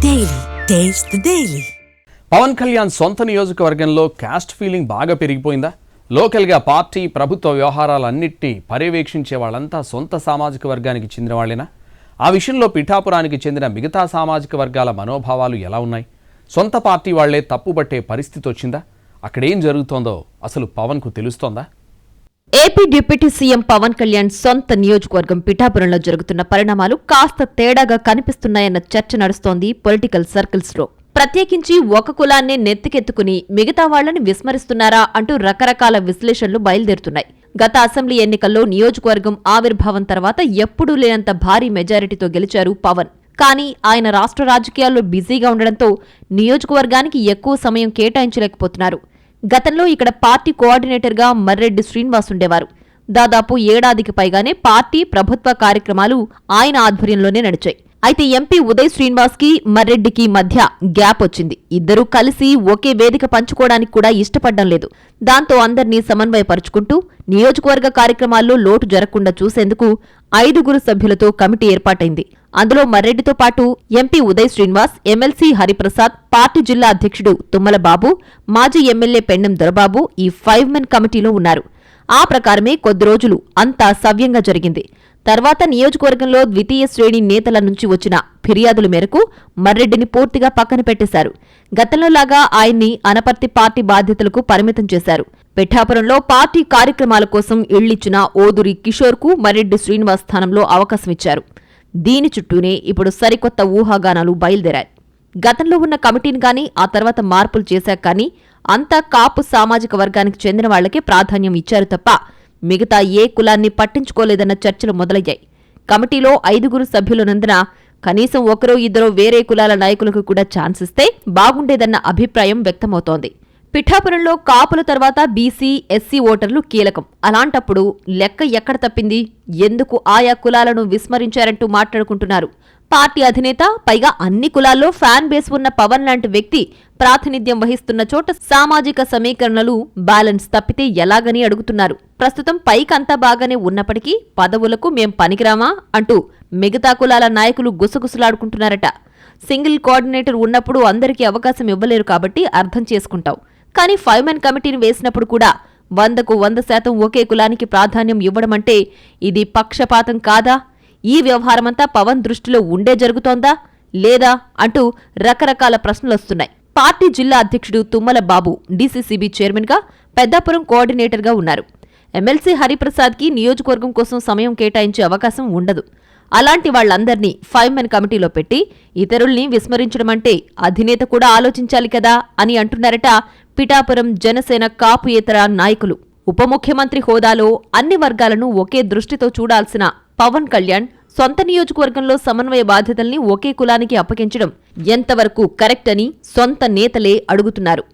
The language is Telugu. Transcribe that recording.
Daily. Taste the Daily. Pawan Kalyan సొంత నియోజకవర్గంలో కాస్ట్ ఫీలింగ్ బాగా పెరిగిపోయిందా? లోకల్గా పార్టీ ప్రభుత్వ వ్యవహారాలన్నిటినీ పర్యవేక్షించే వాళ్ళంతా సొంత సామాజిక వర్గానికి చెందిన వాళ్ళేనా? ఆ విషయంలో పిఠాపురానికి చెందిన మిగతా సామాజిక వర్గాల మనోభావాలు ఎలా ఉన్నాయి? సొంత పార్టీ వాళ్లే తప్పుబట్టే పరిస్థితి వచ్చిందా? అక్కడేం జరుగుతోందో అసలు పవన్కు తెలుస్తోందా? AP deputy CM Pawan Kalyan సొంత నియోజకవర్గం పిఠాపురంలో జరుగుతున్న పరిణామాలు కాస్త తేడాగా కనిపిస్తున్నాయన్న చర్చ నడుస్తోంది పొలిటికల్ సర్కిల్స్ లో. ప్రత్యేకించి ఒక కులాన్నే నెత్తికెత్తుకుని మిగతా వాళ్లని విస్మరిస్తున్నారా అంటూ రకరకాల విశ్లేషణలు బయలుదేరుతున్నాయి. గత అసెంబ్లీ ఎన్నికల్లో నియోజకవర్గం ఆవిర్భావం తర్వాత ఎప్పుడూ లేనంత భారీ మెజారిటీతో గెలిచారు పవన్. కానీ ఆయన రాష్ట్ర రాజకీయాల్లో బిజీగా ఉండడంతో నియోజకవర్గానికి ఎక్కువ సమయం కేటాయించలేకపోతున్నారు. గతంలో ఇక్కడ పార్టీ కోఆర్డినేటర్గా మర్రెడ్డి శ్రీనివాస్ ఉండేవారు. దాదాపు ఏడాదికి పైగానే పార్టీ ప్రభుత్వ కార్యక్రమాలు ఆయన ఆధ్వర్యంలోనే నడిచాయి. అయితే ఎంపీ ఉదయ్ శ్రీనివాస్ కి మర్రెడ్డికి మధ్య గ్యాప్ వచ్చింది. ఇద్దరూ కలిసి ఒకే వేదిక పంచుకోవడానికి కూడా ఇష్టపడడం లేదు. దాంతో అందర్నీ సమన్వయపరుచుకుంటూ నియోజకవర్గ కార్యక్రమాల్లో లోటు జరగకుండా చూసేందుకు 5 సభ్యులతో కమిటీ ఏర్పాటైంది. అందులో మర్రెడ్డితో పాటు MP Uday Srinivas, MLC Hariprasad, party జిల్లా అధ్యక్షుడు తుమ్మల బాబు, మాజీ ఎమ్మెల్యే పెన్నెం దొరబాబు ఈ 5 మెన్ కమిటీలో ఉన్నారు. ఆ ప్రకారమే కొద్ది రోజులు అంతా సవ్యంగా జరిగింది. తర్వాత నియోజకవర్గంలో ద్వితీయ శ్రేణి నేతల నుంచి వచ్చిన ఫిర్యాదుల మేరకు మర్రెడ్డిని పూర్తిగా పక్కన పెట్టేశారు. గతంలోలాగా ఆయన్ని అనపర్తి పార్టీ బాధ్యతలకు పరిమితం చేశారు. పిఠాపురంలో పార్టీ కార్యక్రమాల కోసం ఇళ్లిచ్చిన ఓదురి కిషోర్కు మర్రెడ్డి శ్రీనివాస్ స్థానంలో అవకాశమిచ్చారు. దీని చుట్టూనే ఇప్పుడు సరికొత్త ఊహాగానాలు బయలుదేరాయి. గతంలో ఉన్న కమిటీని కానీ ఆ తర్వాత మార్పులు చేశాక కానీ అంతా కాపు సామాజిక వర్గానికి చెందిన వాళ్లకే ప్రాధాన్యం ఇచ్చారు తప్ప మిగతా ఏ కులాన్ని పట్టించుకోలేదన్న చర్చలు మొదలయ్యాయి. కమిటీలో 5 సభ్యులున్నందున కనీసం 1-2 వేరే కులాల నాయకులకు కూడా ఛాన్స్ ఇస్తే బాగుండేదన్న అభిప్రాయం వ్యక్తమవుతోంది. పిఠాపురంలో కాపుల తర్వాత బీసీ, ఎస్సీ ఓటర్లు కీలకం. అలాంటప్పుడు లెక్క ఎక్కడ తప్పింది? ఎందుకు ఆయా కులాలను విస్మరించారంటూ మాట్లాడుకుంటున్నారు. పార్టీ అధినేత, పైగా అన్ని కులాల్లో ఫ్యాన్ బేస్ ఉన్న పవన్ లాంటి వ్యక్తి ప్రాతినిధ్యం వహిస్తున్న చోట సామాజిక సమీకరణలు బ్యాలెన్స్ తప్పితే ఎలాగని అడుగుతున్నారు. ప్రస్తుతం పైకంతా బాగానే ఉన్నప్పటికీ పదవులకు మేం పనికిరామా అంటూ మిగతా కులాల నాయకులు గుసగుసలాడుకుంటున్నారట. సింగిల్ కోఆర్డినేటర్ ఉన్నప్పుడు అందరికీ అవకాశం ఇవ్వలేరు కాబట్టి అర్థం చేసుకుంటాం. కానీ 5 మెన్ కమిటీని వేసినప్పుడు కూడా 100% ఒకే కులానికి ప్రాధాన్యం ఇవ్వడమంటే ఇది పక్షపాతం కాదా? ఈ వ్యవహారమంతా పవన్ దృష్టిలో ఉండే జరుగుతోందా లేదా అంటూ రకరకాల ప్రశ్నలొస్తున్నాయి. పార్టీ జిల్లా అధ్యక్షుడు తుమ్మల బాబు డీసీసీబీ చైర్మన్గా, పెద్దాపురం కోఆర్డినేటర్గా ఉన్నారు. ఎమ్మెల్సీ హరిప్రసాద్కి నియోజకవర్గం కోసం సమయం కేటాయించే అవకాశం ఉండదు. అలాంటి వాళ్లందర్నీ 5 మెన్ కమిటీలో పెట్టి ఇతరుల్ని విస్మరించడమంటే అధినేత కూడా ఆలోచించాలి కదా అని అంటున్నారట పిఠాపురం జనసేన కాపుయేతర నాయకులు. ఉప ముఖ్యమంత్రి హోదాలో అన్ని వర్గాలను ఒకే దృష్టితో చూడాల్సిన పవన్ కళ్యాణ్ సొంత నియోజకవర్గంలో సమన్వయ బాధ్యతల్ని ఒకే కులానికి అప్పగించడం ఎంతవరకు కరెక్ట్ అని సొంత నేతలే అడుగుతున్నారు.